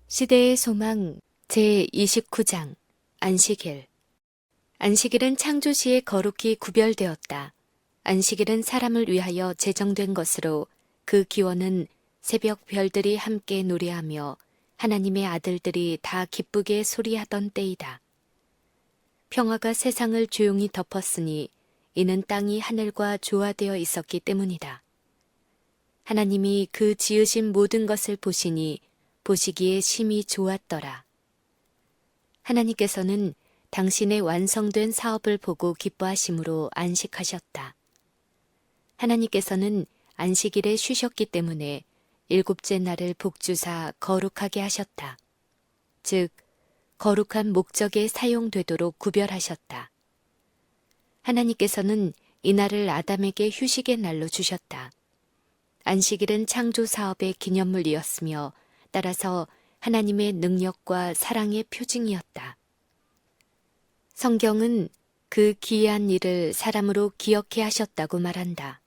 시대의 소망 제29장 안식일. 안식일은 창조시에 거룩히 구별되었다. 안식일은 사람을 위하여 제정된 것으로 그 기원은 새벽 별들이 함께 노래하며 하나님의 아들들이 다 기쁘게 소리하던 때이다. 평화가 세상을 조용히 덮었으니 이는 땅이 하늘과 조화되어 있었기 때문이다. 하나님이 그 지으신 모든 것을 보시니 보시기에 심히 좋았더라. 하나님께서는 당신의 완성된 사업을 보고 기뻐하심으로 안식하셨다. 하나님께서는 안식일에 쉬셨기 때문에 일곱째 날을 복주사 거룩하게 하셨다. 즉, 거룩한 목적에 사용되도록 구별하셨다. 하나님께서는 이날을 아담에게 휴식의 날로 주셨다. 안식일은 창조 사업의 기념물이었으며 따라서 하나님의 능력과 사랑의 표징이었다. 성경은 그 기이한 일을 사람으로 기억해 하셨다고 말한다.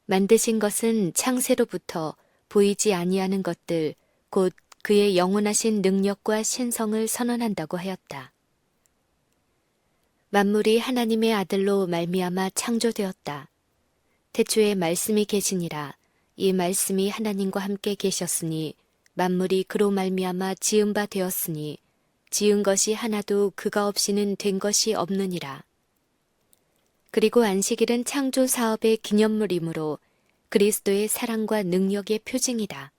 만드신 것은 창세로부터 보이지 아니하는 것들, 곧 그의 영원하신 능력과 신성을 선언한다고 하였다. 만물이 하나님의 아들로 말미암아 창조되었다. 태초에 말씀이 계시니라. 이 말씀이 하나님과 함께 계셨으니 만물이 그로 말미암아 지은 바 되었으니 지은 것이 하나도 그가 없이는 된 것이 없느니라. 그리고 안식일은 창조 사업의 기념물이므로 그리스도의 사랑과 능력의 표징이다.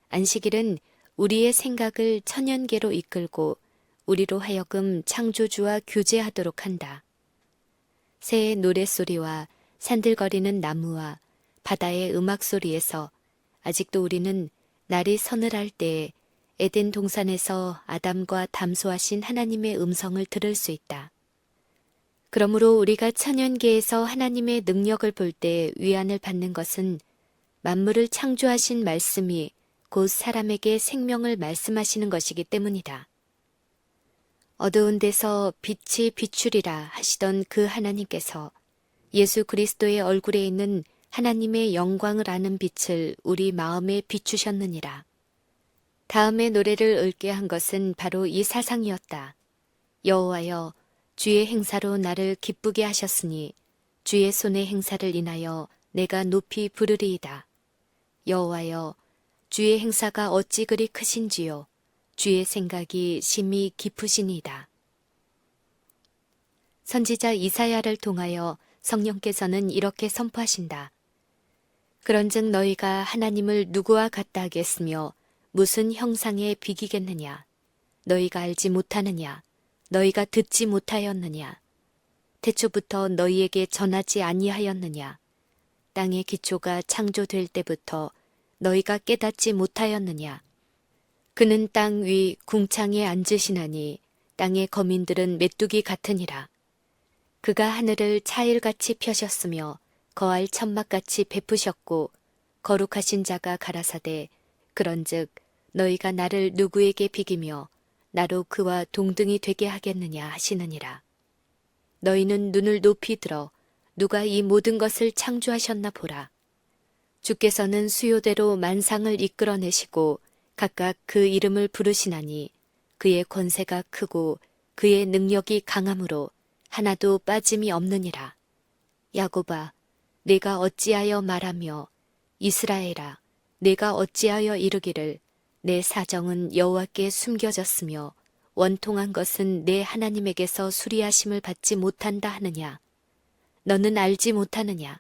안식일은 우리의 생각을 천연계로 이끌고 우리로 하여금 창조주와 교제하도록 한다. 새의 노랫소리와 산들거리는 나무와 바다의 음악소리에서 아직도 우리는 날이 서늘할 때에 에덴 동산에서 아담과 담소하신 하나님의 음성을 들을 수 있다. 그러므로 우리가 천연계에서 하나님의 능력을 볼 때 위안을 받는 것은 만물을 창조하신 말씀이 곧 사람에게 생명을 말씀하시는 것이기 때문이다. 어두운 데서 빛이 비추리라 하시던 그 하나님께서 예수 그리스도의 얼굴에 있는 하나님의 영광을 아는 빛을 우리 마음에 비추셨느니라. 다음의 노래를 읊게 한 것은 바로 이 사상이었다. 여호와여, 주의 행사로 나를 기쁘게 하셨으니 주의 손의 행사를 인하여 내가 높이 부르리이다. 여호와여, 주의 행사가 어찌 그리 크신지요. 주의 생각이 심히 깊으시니이다. 선지자 이사야를 통하여 성령께서는 이렇게 선포하신다. 그런즉 너희가 하나님을 누구와 같다 하겠으며 무슨 형상에 비기겠느냐? 너희가 알지 못하느냐? 너희가 듣지 못하였느냐? 태초부터 너희에게 전하지 아니하였느냐? 땅의 기초가 창조될 때부터 너희가 깨닫지 못하였느냐? 그는 땅 위 궁창에 앉으시나니 땅의 거민들은 메뚜기 같으니라. 그가 하늘을 차일같이 펴셨으며 거할 천막같이 베푸셨고 거룩하신 자가 가라사대 그런즉 너희가 나를 누구에게 비기며 나로 그와 동등이 되게 하겠느냐 하시느니라. 너희는 눈을 높이 들어 누가 이 모든 것을 창조하셨나 보라. 주께서는 수요대로 만상을 이끌어내시고 각각 그 이름을 부르시나니 그의 권세가 크고 그의 능력이 강함으로 하나도 빠짐이 없느니라. 야곱아, 내가 어찌하여 말하며 이스라엘아, 내가 어찌하여 이르기를 내 사정은 여호와께 숨겨졌으며 원통한 것은 내 하나님에게서 수리하심을 받지 못한다 하느냐. 너는 알지 못하느냐,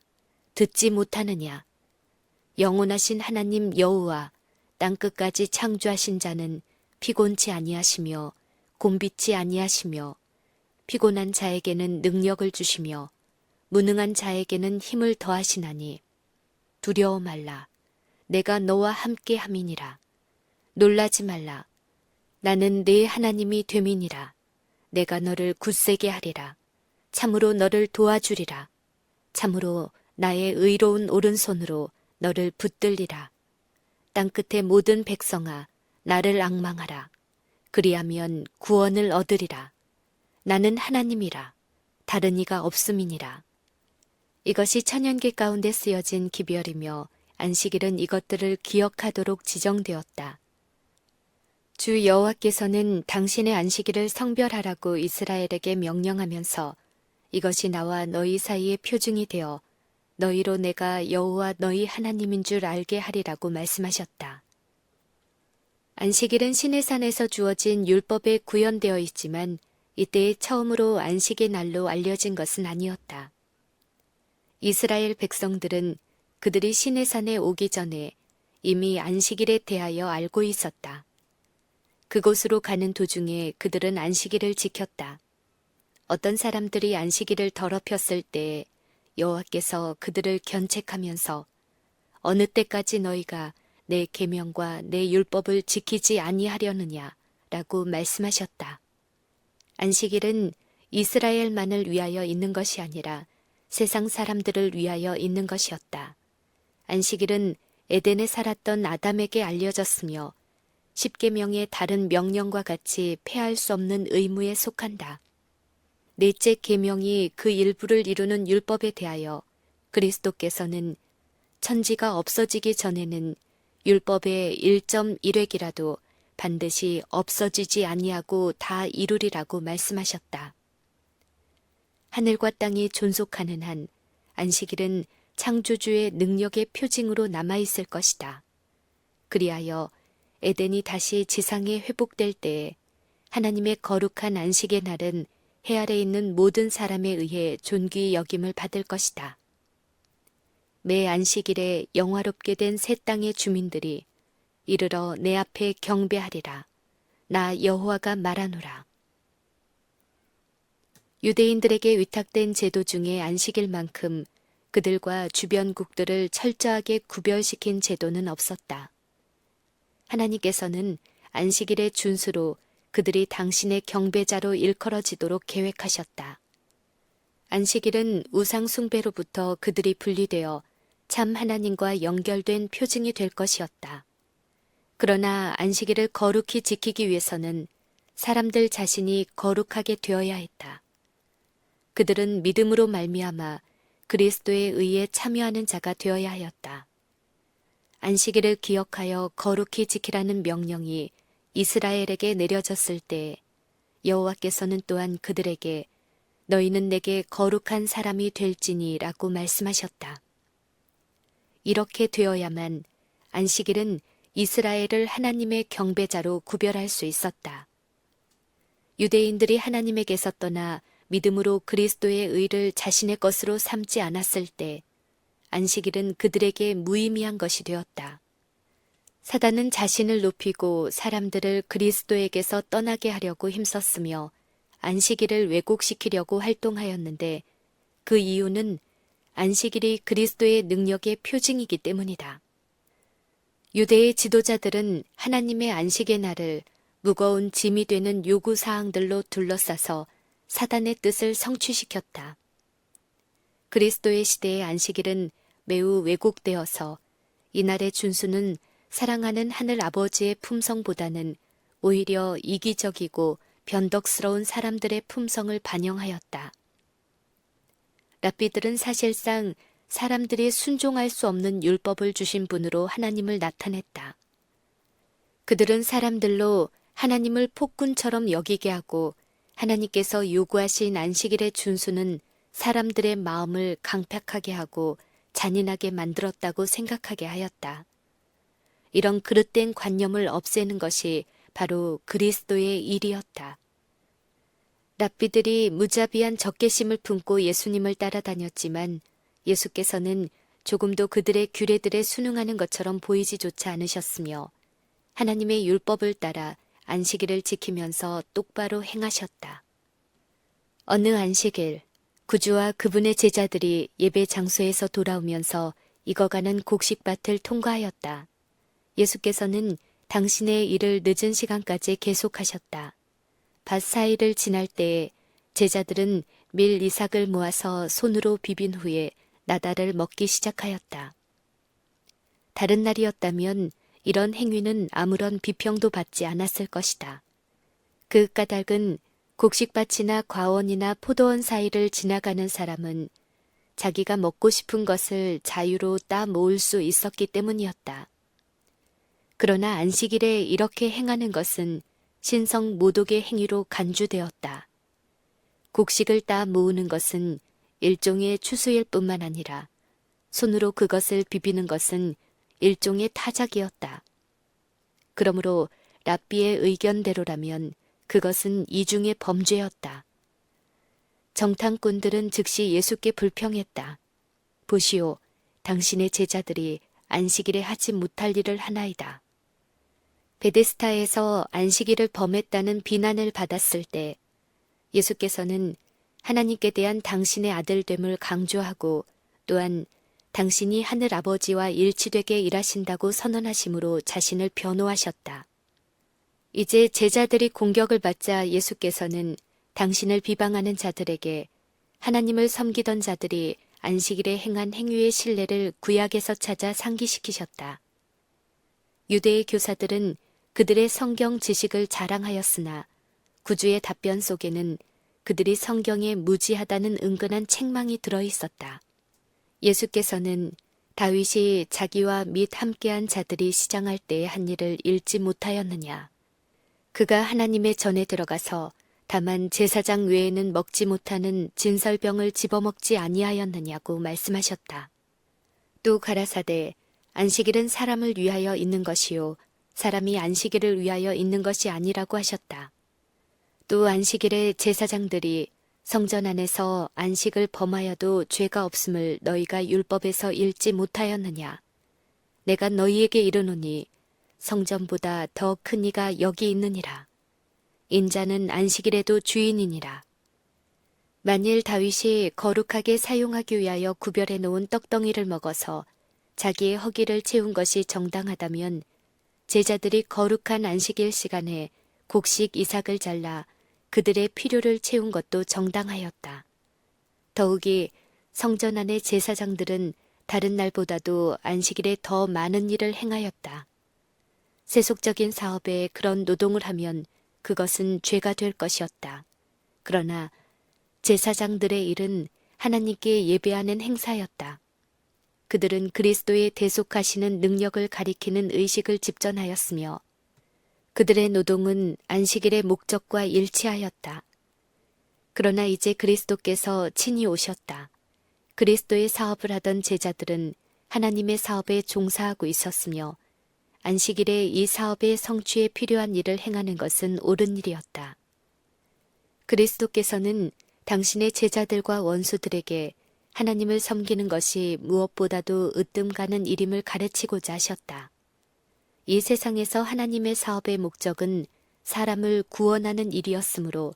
듣지 못하느냐. 영원하신 하나님 여호와 땅끝까지 창조하신 자는 피곤치 아니하시며 곤비치 아니하시며 피곤한 자에게는 능력을 주시며 무능한 자에게는 힘을 더하시나니 두려워 말라. 내가 너와 함께 함이니라. 놀라지 말라. 나는 네 하나님이 됨이니라. 내가 너를 굳세게 하리라. 참으로 너를 도와주리라. 참으로 나의 의로운 오른손으로 너를 붙들리라. 땅끝의 모든 백성아, 나를 앙망하라. 그리하면 구원을 얻으리라. 나는 하나님이라. 다른 이가 없음이니라. 이것이 천연계 가운데 쓰여진 기별이며 안식일은 이것들을 기억하도록 지정되었다. 주 여호와께서는 당신의 안식일을 성별하라고 이스라엘에게 명령하면서 이것이 나와 너희 사이의 표징이 되어 너희로 내가 여호와 너희 하나님인 줄 알게 하리라고 말씀하셨다. 안식일은 시내산에서 주어진 율법에 구현되어 있지만 이때에 처음으로 안식의 날로 알려진 것은 아니었다. 이스라엘 백성들은 그들이 시내산에 오기 전에 이미 안식일에 대하여 알고 있었다. 그곳으로 가는 도중에 그들은 안식일을 지켰다. 어떤 사람들이 안식일을 더럽혔을 때 여호와께서 그들을 견책하면서 어느 때까지 너희가 내 계명과 내 율법을 지키지 아니하려느냐 라고 말씀하셨다. 안식일은 이스라엘만을 위하여 있는 것이 아니라 세상 사람들을 위하여 있는 것이었다. 안식일은 에덴에 살았던 아담에게 알려졌으며 십계명의 다른 명령과 같이 폐할 수 없는 의무에 속한다. 넷째 계명이 그 일부를 이루는 율법에 대하여 그리스도께서는 천지가 없어지기 전에는 율법의 1.1획이라도 반드시 없어지지 아니하고 다 이루리라고 말씀하셨다. 하늘과 땅이 존속하는 한 안식일은 창조주의 능력의 표징으로 남아있을 것이다. 그리하여 에덴이 다시 지상에 회복될 때에 하나님의 거룩한 안식의 날은 해 아래 있는 모든 사람에 의해 존귀 여김을 받을 것이다. 매 안식일에 영화롭게 된 새 땅의 주민들이 이르러 내 앞에 경배하리라. 나 여호와가 말하노라. 유대인들에게 위탁된 제도 중에 안식일만큼 그들과 주변국들을 철저하게 구별시킨 제도는 없었다. 하나님께서는 안식일의 준수로 그들이 당신의 경배자로 일컬어지도록 계획하셨다. 안식일은 우상 숭배로부터 그들이 분리되어 참 하나님과 연결된 표징이 될 것이었다. 그러나 안식일을 거룩히 지키기 위해서는 사람들 자신이 거룩하게 되어야 했다. 그들은 믿음으로 말미암아 그리스도에 의해 참여하는 자가 되어야 하였다. 안식일을 기억하여 거룩히 지키라는 명령이 이스라엘에게 내려졌을 때 여호와께서는 또한 그들에게 너희는 내게 거룩한 사람이 될지니 라고 말씀하셨다. 이렇게 되어야만 안식일은 이스라엘을 하나님의 경배자로 구별할 수 있었다. 유대인들이 하나님에게서 떠나 믿음으로 그리스도의 의를 자신의 것으로 삼지 않았을 때 안식일은 그들에게 무의미한 것이 되었다. 사단은 자신을 높이고 사람들을 그리스도에게서 떠나게 하려고 힘썼으며 안식일을 왜곡시키려고 활동하였는데 그 이유는 안식일이 그리스도의 능력의 표징이기 때문이다. 유대의 지도자들은 하나님의 안식의 날을 무거운 짐이 되는 요구사항들로 둘러싸서 사단의 뜻을 성취시켰다. 그리스도의 시대의 안식일은 매우 왜곡되어서 이날의 준수는 사랑하는 하늘 아버지의 품성보다는 오히려 이기적이고 변덕스러운 사람들의 품성을 반영하였다. 랍비들은 사실상 사람들이 순종할 수 없는 율법을 주신 분으로 하나님을 나타냈다. 그들은 사람들로 하나님을 폭군처럼 여기게 하고 하나님께서 요구하신 안식일의 준수는 사람들의 마음을 강팍하게 하고 잔인하게 만들었다고 생각하게 하였다. 이런 그릇된 관념을 없애는 것이 바로 그리스도의 일이었다. 랍비들이 무자비한 적개심을 품고 예수님을 따라다녔지만 예수께서는 조금도 그들의 규례들에 순응하는 것처럼 보이지조차 않으셨으며 하나님의 율법을 따라 안식일을 지키면서 똑바로 행하셨다. 어느 안식일, 구주와 그분의 제자들이 예배 장소에서 돌아오면서 익어가는 곡식밭을 통과하였다. 예수께서는 당신의 일을 늦은 시간까지 계속하셨다. 밭 사이를 지날 때에 제자들은 밀 이삭을 모아서 손으로 비빈 후에 나달을 먹기 시작하였다. 다른 날이었다면 이런 행위는 아무런 비평도 받지 않았을 것이다. 그 까닭은 곡식밭이나 과원이나 포도원 사이를 지나가는 사람은 자기가 먹고 싶은 것을 자유로 따 모을 수 있었기 때문이었다. 그러나 안식일에 이렇게 행하는 것은 신성 모독의 행위로 간주되었다. 곡식을 따 모으는 것은 일종의 추수일 뿐만 아니라 손으로 그것을 비비는 것은 일종의 타작이었다. 그러므로 랍비의 의견대로라면 그것은 이중의 범죄였다. 정탐꾼들은 즉시 예수께 불평했다. 보시오, 당신의 제자들이 안식일에 하지 못할 일을 하나이다. 베데스다에서 안식일을 범했다는 비난을 받았을 때 예수께서는 하나님께 대한 당신의 아들됨을 강조하고 또한 당신이 하늘 아버지와 일치되게 일하신다고 선언하심으로 자신을 변호하셨다. 이제 제자들이 공격을 받자 예수께서는 당신을 비방하는 자들에게 하나님을 섬기던 자들이 안식일에 행한 행위의 신뢰를 구약에서 찾아 상기시키셨다. 유대의 교사들은 그들의 성경 지식을 자랑하였으나 구주의 답변 속에는 그들이 성경에 무지하다는 은근한 책망이 들어 있었다. 예수께서는 다윗이 자기와 및 함께한 자들이 시장할 때에 한 일을 읽지 못하였느냐. 그가 하나님의 전에 들어가서 다만 제사장 외에는 먹지 못하는 진설병을 집어먹지 아니하였느냐고 말씀하셨다. 또 가라사대 안식일은 사람을 위하여 있는 것이요 사람이 안식일을 위하여 있는 것이 아니라고 하셨다. 또 안식일에 제사장들이 성전 안에서 안식을 범하여도 죄가 없음을 너희가 율법에서 읽지 못하였느냐. 내가 너희에게 이르노니 성전보다 더 큰 이가 여기 있느니라. 인자는 안식일에도 주인이니라. 만일 다윗이 거룩하게 사용하기 위하여 구별해 놓은 떡덩이를 먹어서 자기의 허기를 채운 것이 정당하다면 제자들이 거룩한 안식일 시간에 곡식 이삭을 잘라 그들의 필요를 채운 것도 정당하였다. 더욱이 성전 안의 제사장들은 다른 날보다도 안식일에 더 많은 일을 행하였다. 세속적인 사업에 그런 노동을 하면 그것은 죄가 될 것이었다. 그러나 제사장들의 일은 하나님께 예배하는 행사였다. 그들은 그리스도의 대속하시는 능력을 가리키는 의식을 집전하였으며 그들의 노동은 안식일의 목적과 일치하였다. 그러나 이제 그리스도께서 친히 오셨다. 그리스도의 사업을 하던 제자들은 하나님의 사업에 종사하고 있었으며 안식일에 이 사업의 성취에 필요한 일을 행하는 것은 옳은 일이었다. 그리스도께서는 당신의 제자들과 원수들에게 하나님을 섬기는 것이 무엇보다도 으뜸 가는 일임을 가르치고자 하셨다. 이 세상에서 하나님의 사업의 목적은 사람을 구원하는 일이었으므로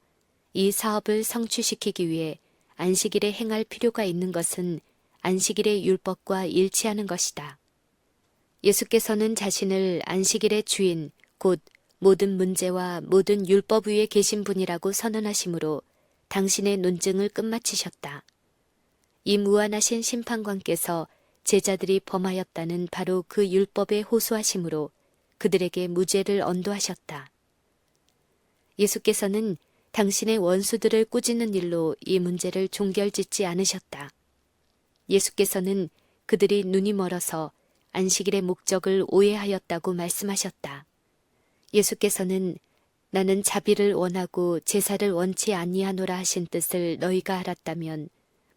이 사업을 성취시키기 위해 안식일에 행할 필요가 있는 것은 안식일의 율법과 일치하는 것이다. 예수께서는 자신을 안식일의 주인, 곧 모든 문제와 모든 율법 위에 계신 분이라고 선언하심으로 당신의 논증을 끝마치셨다. 이 무한하신 심판관께서 제자들이 범하였다는 바로 그 율법에 호소하심으로 그들에게 무죄를 언도하셨다. 예수께서는 당신의 원수들을 꾸짖는 일로 이 문제를 종결짓지 않으셨다. 예수께서는 그들이 눈이 멀어서 안식일의 목적을 오해하였다고 말씀하셨다. 예수께서는 나는 자비를 원하고 제사를 원치 아니하노라 하신 뜻을 너희가 알았다면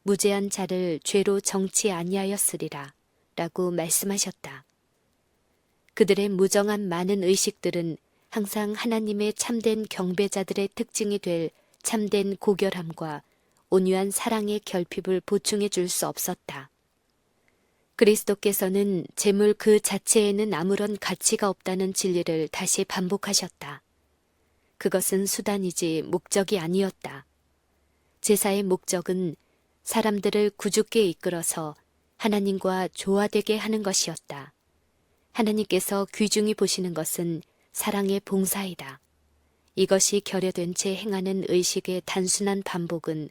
무죄한 자를 죄로 정치 아니하였으리라 라고 말씀하셨다. 그들의 무정한 많은 의식들은 항상 하나님의 참된 경배자들의 특징이 될 참된 고결함과 온유한 사랑의 결핍을 보충해 줄 수 없었다. 그리스도께서는 재물 그 자체에는 아무런 가치가 없다는 진리를 다시 반복하셨다. 그것은 수단이지 목적이 아니었다. 제사의 목적은 사람들을 구주께 이끌어서 하나님과 조화되게 하는 것이었다. 하나님께서 귀중히 보시는 것은 사랑의 봉사이다. 이것이 결여된 채 행하는 의식의 단순한 반복은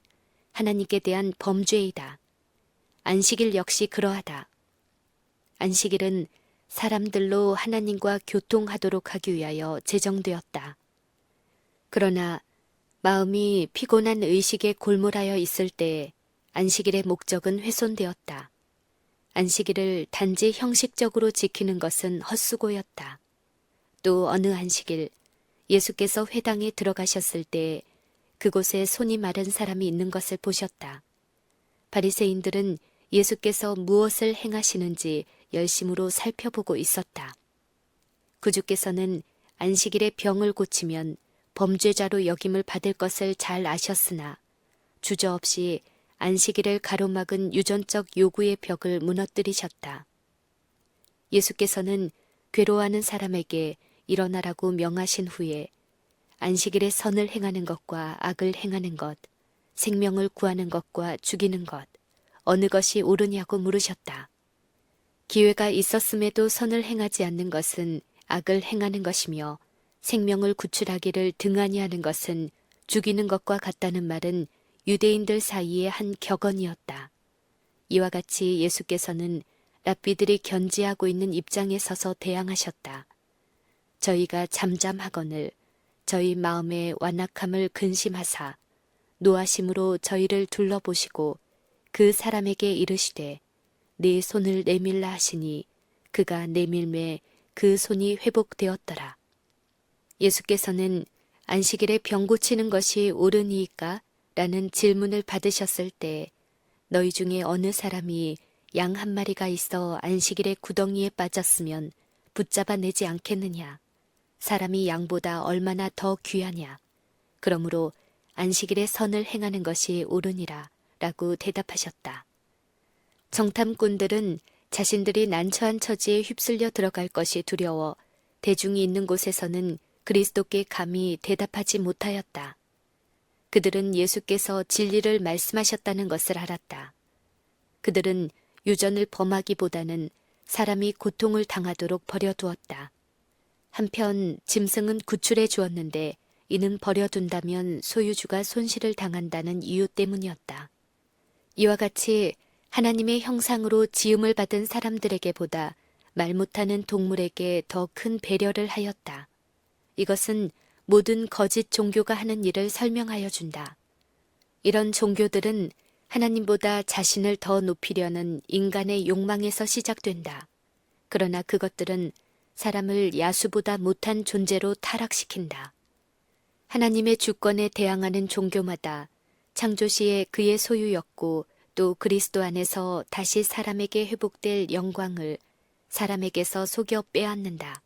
하나님께 대한 범죄이다. 안식일 역시 그러하다. 안식일은 사람들로 하나님과 교통하도록 하기 위하여 제정되었다. 그러나 마음이 피곤한 의식에 골몰하여 있을 때에 안식일의 목적은 훼손되었다. 안식일을 단지 형식적으로 지키는 것은 헛수고였다. 또 어느 안식일 예수께서 회당에 들어가셨을 때 그곳에 손이 마른 사람이 있는 것을 보셨다. 바리새인들은 예수께서 무엇을 행하시는지 열심으로 살펴보고 있었다. 구주께서는 안식일에 병을 고치면 범죄자로 여김을 받을 것을 잘 아셨으나 주저없이 안식일을 가로막은 유전적 요구의 벽을 무너뜨리셨다. 예수께서는 괴로워하는 사람에게 일어나라고 명하신 후에 안식일에 선을 행하는 것과 악을 행하는 것, 생명을 구하는 것과 죽이는 것, 어느 것이 옳으냐고 물으셨다. 기회가 있었음에도 선을 행하지 않는 것은 악을 행하는 것이며 생명을 구출하기를 등한히 하는 것은 죽이는 것과 같다는 말은 유대인들 사이의 한 격언이었다. 이와 같이 예수께서는 랍비들이 견지하고 있는 입장에 서서 대항하셨다. 저희가 잠잠하거늘 저희 마음의 완악함을 근심하사 노하심으로 저희를 둘러보시고 그 사람에게 이르시되 네 손을 내밀라 하시니 그가 내밀매 그 손이 회복되었더라. 예수께서는 안식일에 병 고치는 것이 옳으니이까? 라는 질문을 받으셨을 때 너희 중에 어느 사람이 양 한 마리가 있어 안식일에 구덩이에 빠졌으면 붙잡아내지 않겠느냐? 사람이 양보다 얼마나 더 귀하냐? 그러므로 안식일에 선을 행하는 것이 옳으니라 라고 대답하셨다. 정탐꾼들은 자신들이 난처한 처지에 휩쓸려 들어갈 것이 두려워 대중이 있는 곳에서는 그리스도께 감히 대답하지 못하였다. 그들은 예수께서 진리를 말씀하셨다는 것을 알았다. 그들은 유전을 범하기보다는 사람이 고통을 당하도록 버려두었다. 한편 짐승은 구출해 주었는데 이는 버려둔다면 소유주가 손실을 당한다는 이유 때문이었다. 이와 같이 하나님의 형상으로 지음을 받은 사람들에게 보다 말 못하는 동물에게 더 큰 배려를 하였다. 이것은 모든 거짓 종교가 하는 일을 설명하여 준다. 이런 종교들은 하나님보다 자신을 더 높이려는 인간의 욕망에서 시작된다. 그러나 그것들은 사람을 야수보다 못한 존재로 타락시킨다. 하나님의 주권에 대항하는 종교마다 창조시에 그의 소유였고 또 그리스도 안에서 다시 사람에게 회복될 영광을 사람에게서 속여 빼앗는다.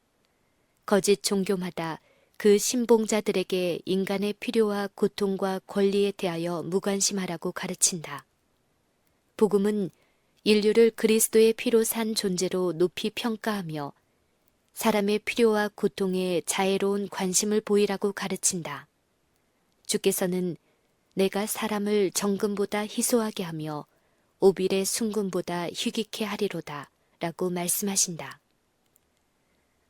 거짓 종교마다 그 신봉자들에게 인간의 필요와 고통과 권리에 대하여 무관심하라고 가르친다. 복음은 인류를 그리스도의 피로 산 존재로 높이 평가하며 사람의 필요와 고통에 자애로운 관심을 보이라고 가르친다. 주께서는 내가 사람을 정금보다 희소하게 하며 오빌의 순금보다 희귀케 하리로다 라고 말씀하신다.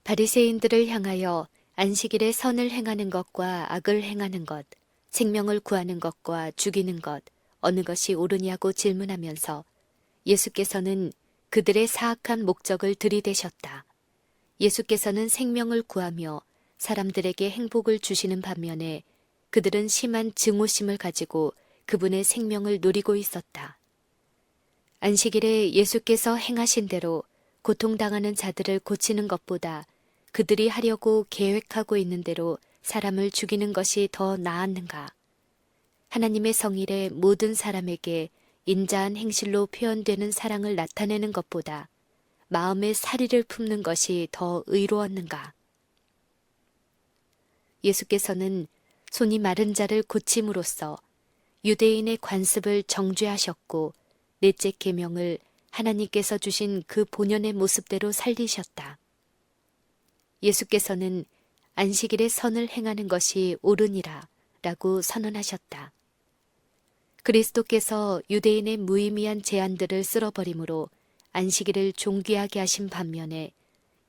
바리새인들을 향하여 안식일에 선을 행하는 것과 악을 행하는 것, 생명을 구하는 것과 죽이는 것, 어느 것이 옳으냐고 질문하면서 예수께서는 그들의 사악한 목적을 들이대셨다. 예수께서는 생명을 구하며 사람들에게 행복을 주시는 반면에 그들은 심한 증오심을 가지고 그분의 생명을 노리고 있었다. 안식일에 예수께서 행하신 대로 고통당하는 자들을 고치는 것보다 그들이 하려고 계획하고 있는 대로 사람을 죽이는 것이 더 나았는가? 하나님의 성일에 모든 사람에게 인자한 행실로 표현되는 사랑을 나타내는 것보다 마음의 사리를 품는 것이 더 의로웠는가? 예수께서는 손이 마른 자를 고침으로써 유대인의 관습을 정죄하셨고 넷째 계명을 하나님께서 주신 그 본연의 모습대로 살리셨다. 예수께서는 안식일에 선을 행하는 것이 옳으니라 라고 선언하셨다. 그리스도께서 유대인의 무의미한 제한들을 쓸어버림으로 안식일을 존귀하게 하신 반면에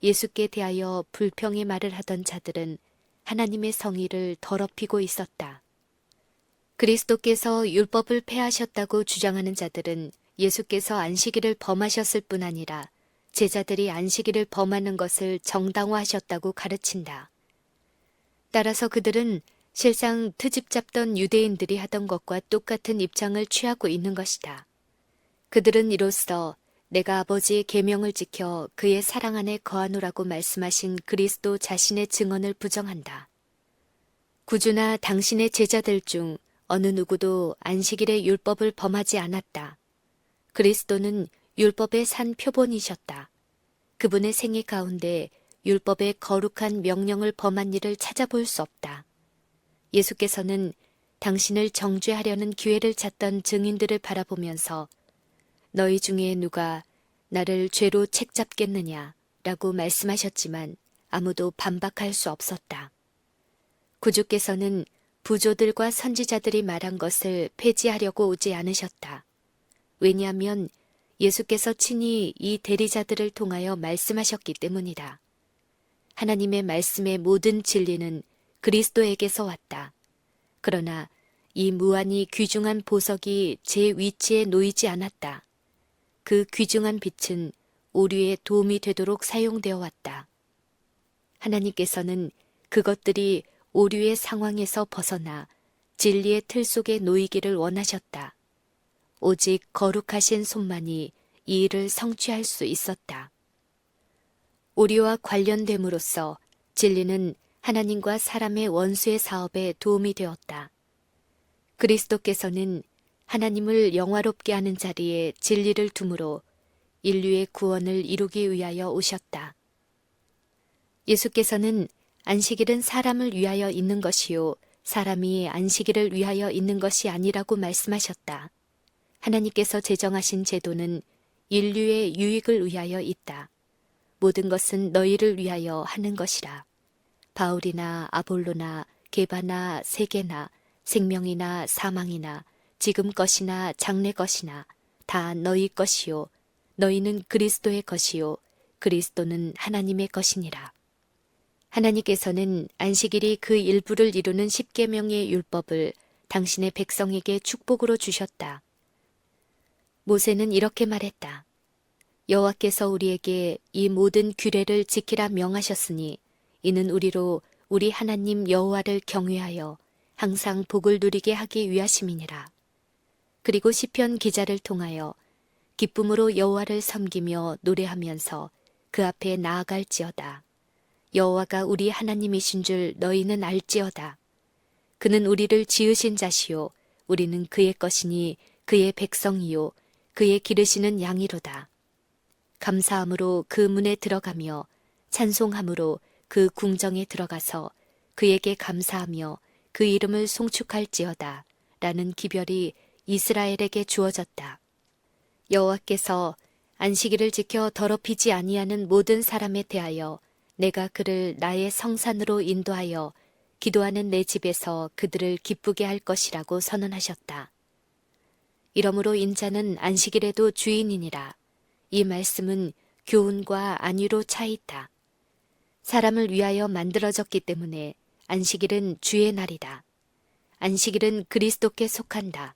예수께 대하여 불평의 말을 하던 자들은 하나님의 성의를 더럽히고 있었다. 그리스도께서 율법을 폐하셨다고 주장하는 자들은 예수께서 안식일을 범하셨을 뿐 아니라 제자들이 안식일을 범하는 것을 정당화하셨다고 가르친다. 따라서 그들은 실상 트집 잡던 유대인들이 하던 것과 똑같은 입장을 취하고 있는 것이다. 그들은 이로써 내가 아버지의 계명을 지켜 그의 사랑 안에 거하노라고 말씀하신 그리스도 자신의 증언을 부정한다. 구주나 당신의 제자들 중 어느 누구도 안식일의 율법을 범하지 않았다. 그리스도는 율법의 산 표본이셨다. 그분의 생애 가운데 율법의 거룩한 명령을 범한 일을 찾아볼 수 없다. 예수께서는 당신을 정죄하려는 기회를 찾던 증인들을 바라보면서 너희 중에 누가 나를 죄로 책잡겠느냐 라고 말씀하셨지만 아무도 반박할 수 없었다. 구주께서는 부조들과 선지자들이 말한 것을 폐지하려고 오지 않으셨다. 왜냐하면 예수께서 친히 이 대리자들을 통하여 말씀하셨기 때문이다. 하나님의 말씀의 모든 진리는 그리스도에게서 왔다. 그러나 이 무한히 귀중한 보석이 제 위치에 놓이지 않았다. 그 귀중한 빛은 오류에 도움이 되도록 사용되어 왔다. 하나님께서는 그것들이 오류의 상황에서 벗어나 진리의 틀 속에 놓이기를 원하셨다. 오직 거룩하신 손만이 이 일을 성취할 수 있었다. 오류와 관련됨으로써 진리는 하나님과 사람의 원수의 사업에 도움이 되었다. 그리스도께서는 하나님을 영화롭게 하는 자리에 진리를 둠으로 인류의 구원을 이루기 위하여 오셨다. 예수께서는 안식일은 사람을 위하여 있는 것이요 사람이 안식일을 위하여 있는 것이 아니라고 말씀하셨다. 하나님께서 제정하신 제도는 인류의 유익을 위하여 있다. 모든 것은 너희를 위하여 하는 것이라. 바울이나 아볼로나 게바나 세계나 생명이나 사망이나 지금 것이나 장래 것이나 다 너희 것이요 너희는 그리스도의 것이요 그리스도는 하나님의 것이니라. 하나님께서는 안식일이 그 일부를 이루는 십계명의 율법을 당신의 백성에게 축복으로 주셨다. 모세는 이렇게 말했다. 여호와께서 우리에게 이 모든 규례를 지키라 명하셨으니 이는 우리로 우리 하나님 여호와를 경외하여 항상 복을 누리게 하기 위하심이니라. 그리고 시편 기자를 통하여 기쁨으로 여호와를 섬기며 노래하면서 그 앞에 나아갈지어다. 여호와가 우리 하나님이신 줄 너희는 알지어다. 그는 우리를 지으신 자시요 우리는 그의 것이니 그의 백성이요 그의 기르시는 양이로다. 감사함으로 그 문에 들어가며 찬송함으로 그 궁정에 들어가서 그에게 감사하며 그 이름을 송축할지어다 라는 기별이 이스라엘에게 주어졌다. 여호와께서 안식일을 지켜 더럽히지 아니하는 모든 사람에 대하여 내가 그를 나의 성산으로 인도하여 기도하는 내 집에서 그들을 기쁘게 할 것이라고 선언하셨다. 이러므로 인자는 안식일에도 주인이니라. 이 말씀은 교훈과 안위로 차 있다. 사람을 위하여 만들어졌기 때문에 안식일은 주의 날이다. 안식일은 그리스도께 속한다.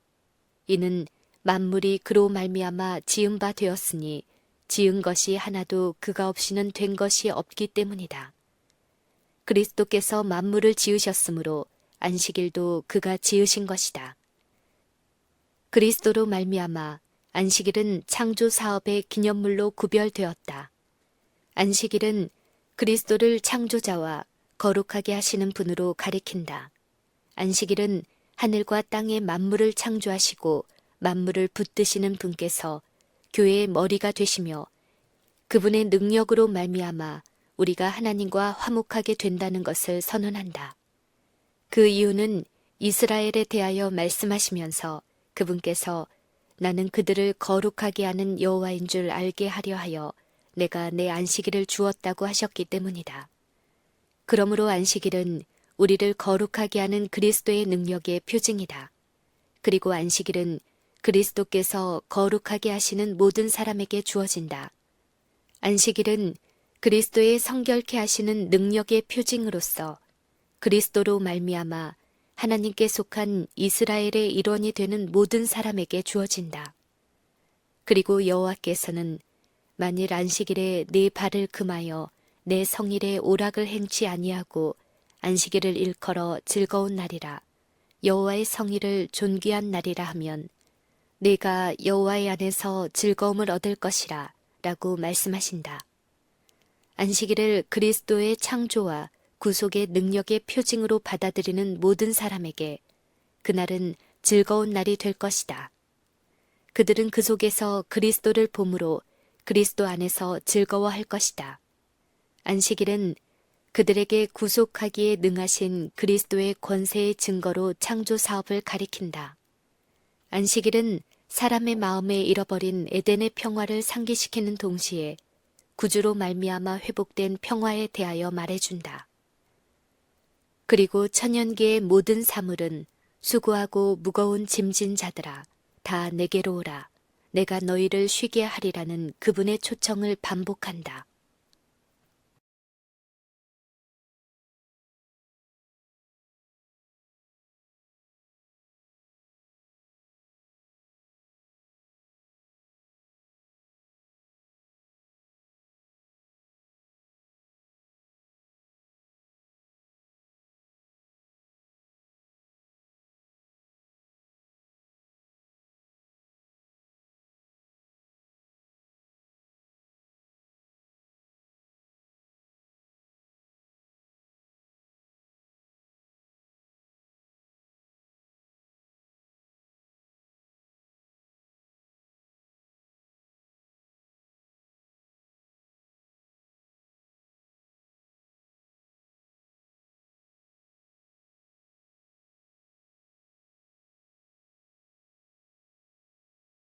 이는 만물이 그로 말미암아 지은 바 되었으니 지은 것이 하나도 그가 없이는 된 것이 없기 때문이다. 그리스도께서 만물을 지으셨으므로 안식일도 그가 지으신 것이다. 그리스도로 말미암아 안식일은 창조 사업의 기념물로 구별되었다. 안식일은 그리스도를 창조자와 거룩하게 하시는 분으로 가리킨다. 안식일은 하늘과 땅의 만물을 창조하시고 만물을 붙드시는 분께서 교회의 머리가 되시며 그분의 능력으로 말미암아 우리가 하나님과 화목하게 된다는 것을 선언한다. 그 이유는 이스라엘에 대하여 말씀하시면서 그분께서 나는 그들을 거룩하게 하는 여호와인 줄 알게 하려 하여 내가 내 안식일을 주었다고 하셨기 때문이다. 그러므로 안식일은 우리를 거룩하게 하는 그리스도의 능력의 표징이다. 그리고 안식일은 그리스도께서 거룩하게 하시는 모든 사람에게 주어진다. 안식일은 그리스도의 성결케 하시는 능력의 표징으로서 그리스도로 말미암아 하나님께 속한 이스라엘의 일원이 되는 모든 사람에게 주어진다. 그리고 여호와께서는 만일 안식일에 네 발을 금하여 내 성일에 오락을 행치 아니하고 안식일을 일컬어 즐거운 날이라 여호와의 성일을 존귀한 날이라 하면 내가 여호와의 안에서 즐거움을 얻을 것이라 라고 말씀하신다. 안식일을 그리스도의 창조와 구속의 능력의 표징으로 받아들이는 모든 사람에게 그날은 즐거운 날이 될 것이다. 그들은 그 속에서 그리스도를 봄으로 그리스도 안에서 즐거워할 것이다. 안식일은 그들에게 구속하기에 능하신 그리스도의 권세의 증거로 창조 사업을 가리킨다. 안식일은 사람의 마음에 잃어버린 에덴의 평화를 상기시키는 동시에 구주로 말미암아 회복된 평화에 대하여 말해준다. 그리고 천년기의 모든 사물은 수고하고 무거운 짐진 자들아 다 내게로 오라. 내가 너희를 쉬게 하리라는 그분의 초청을 반복한다.